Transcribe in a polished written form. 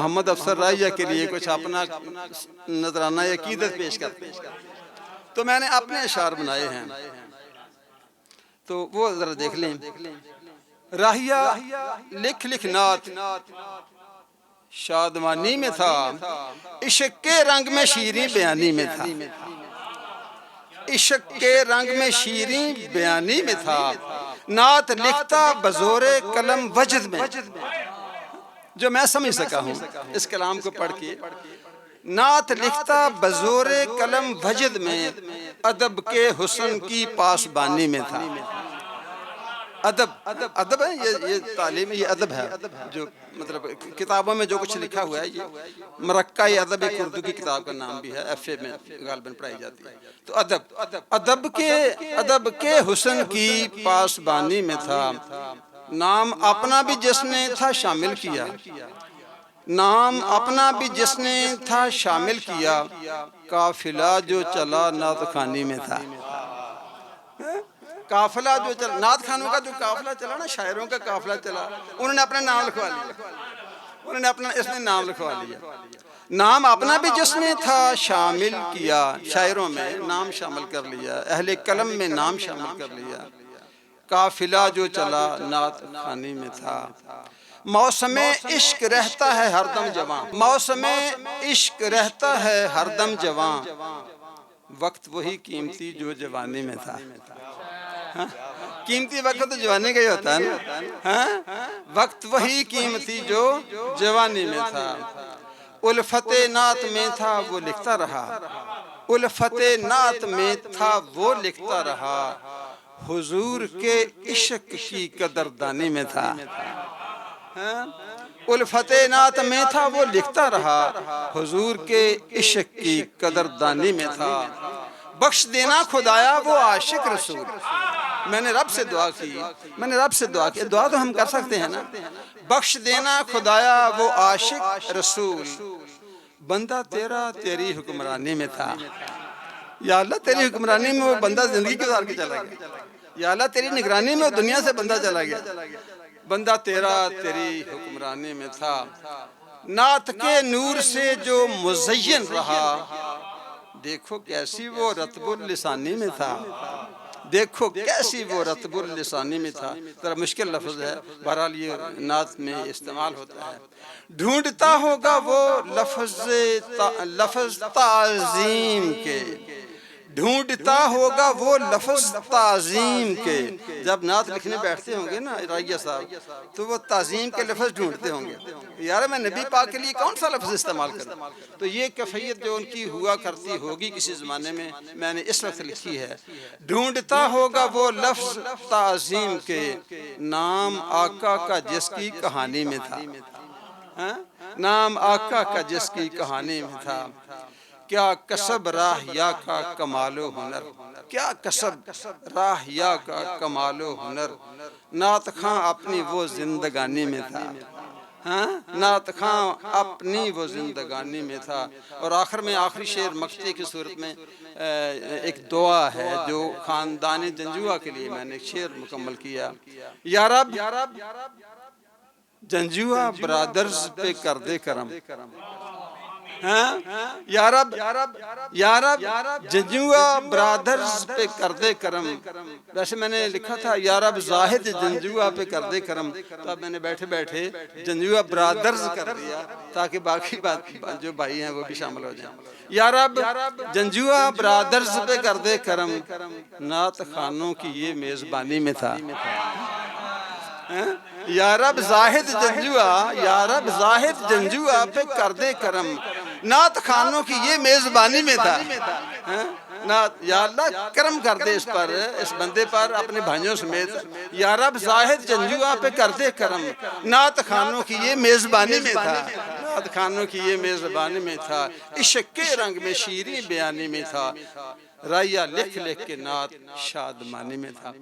मोहम्मद अफसर राइया के लिए कुछ अपना नजराना अकीदत पेश करते हैं, तो मैंने अपने अशार बनाए हैं, तो वो जरा देख लें। राहिया लिख लिख नात शादमानी में था, इश्क के रंग में शीरी बयानी में था, इश्क के रंग में शीरी बयानी में था, नात लिखता बजोरे कलम वजद में। जो मैं समझ सका हूँ इस कलाम को पढ़ के, नात लिखता बजोरे कलम वजद में, अदब के हुस्न की पासबानी में था। अदब अदब है, ये तालीम, ये अदब है, जो मतलब किताबों में जो कुछ लिखा हुआ है, ये मरक्का अदब एक उर्दू की किताब का नाम भी है, FA में गालिबन पढ़ाई जाती है। तो अदब के हुस्न की पासबानी में था, नाम अपना भी जिसने था शामिल किया, नाम अपना भी जिसने था शामिल किया, काफिला जो चला नात खानी में था। काफिला जो चला, नात खानों का जो काफिला चला ना, शायरों का काफिला चला, उन्होंने अपना नाम लिखवा लिया, उन्होंने अपना इसमें नाम लिखवा लिया। नाम अपना भी जिसने था शामिल किया, शायरों में नाम शामिल कर लिया, अहले कलम में नाम शामिल कर लिया, काफिला जो चला नात खानी में था। मौसमे इश्क रहता है हरदम जवां, मौसमे इश्क रहता है हरदम जवां, वक्त वही कीमती जो जवानी में था। हाँ? कीमती वक्त तो जवानी का ही होता है ना, हाँ? वक्त वही कीमती जो जवानी में था। उल्फते नात में था वो लिखता रहा, उल्फते नात में था वो लिखता रहा, हुजूर के इश्क की कदरदानी में था। हाँ? उल्फते नात में था वो लिखता रहा, हुजूर के इश्क की कदरदानी में था। बख्श देना खुदाया वो आशिक रसूल, मैंने रब से दुआ की, मैंने रब से दुआ की, दुआ तो हम कर सकते हैं ना। बख्श देना खुदाया वो आशिक रसूल, बंदा तेरा तेरी हुक्मरानी में था। या अल्लाह तेरी हुक्मरानी में वो बंदा जिंदगी गुजार के चला गया, या अल्लाह तेरी निगरानी में वो दुनिया से बंदा चला गया, बंदा तेरा तेरी हुक्मरानी में था। नात के नूर से जो मुज़य्यन रहा, देखो कैसी वो रतबुल लिसानी में था, देखो कैसी वो रतबुल लिसानी में था। जरा मुश्किल लफ्ज़ है, बहरहाल ये नात में इस्तेमाल होता है। ढूंढता होगा वो लफ्ज़ ताज़ीम के, ढूंढता होगा वो लफ्ज़ ताज़ीम के। जब नात लिखने बैठते होंगे ना राइया साहब, तो वो ताज़ीम के लफ्ज़ ढूंढते होंगे, यार मैं नबी पाक के लिए कौन सा लफ्ज़ इस्तेमाल करूं। तो ये कैफियत जो उनकी हुआ करती होगी किसी ज़माने में, मैंने इस वक्त लिखी है। ढूंढता होगा वो लफ्ज़ ताज़ीम के, नाम आका का जिसकी कहानी में था। हाँ? नाम आका का जिसकी कहानी में था। क्या कसब राहिया का कमालो हुनर, क्या कसब राहिया का कमालो हुनर, नात खां अपनी वो जिंदगानी में था। हाँ? नात खां अपनी वो जिंदगानी में था। और आखिर में आखिरी शेर मक्ते की सूरत में एक दुआ है जो खानदानी जंजुआ के लिए मैंने शेर मुकम्मल किया। या रब जंजुआ ब्रादर्स पे कर दे करम, हाँ? या रब जंजुआ ब्रादर्स पे कर दे करम। वैसे मैंने लिखा था या रब जाहिद जंजुआ पे कर दे करम, तो अब मैंने बैठे बैठे जंजुआ ब्रादर्स कर दिया ताकि बाकी बात जो भाई हैं वो भी शामिल हो जाएं। या रब जंजुआ ब्रादर्स पे कर दे करम, नात खानों की ये मेजबानी में था। या रब जाहिद जंजुआ, या रब जाहिद जंजुआ पे कर दे करम, नात खानों की ये मेजबानी में था। नात, या अल्लाह करम कर दे इस पर, इस बंदे पर अपने भाइयों समेत। या रब जाहिद जंजुआ पे कर दे करम, नात खानों की ये मेजबानी में था, नात खानों की ये मेजबानी में था। इश्क के रंग में शीरी बयानी में था, राइया लिख लिख के नात शादमानी में था।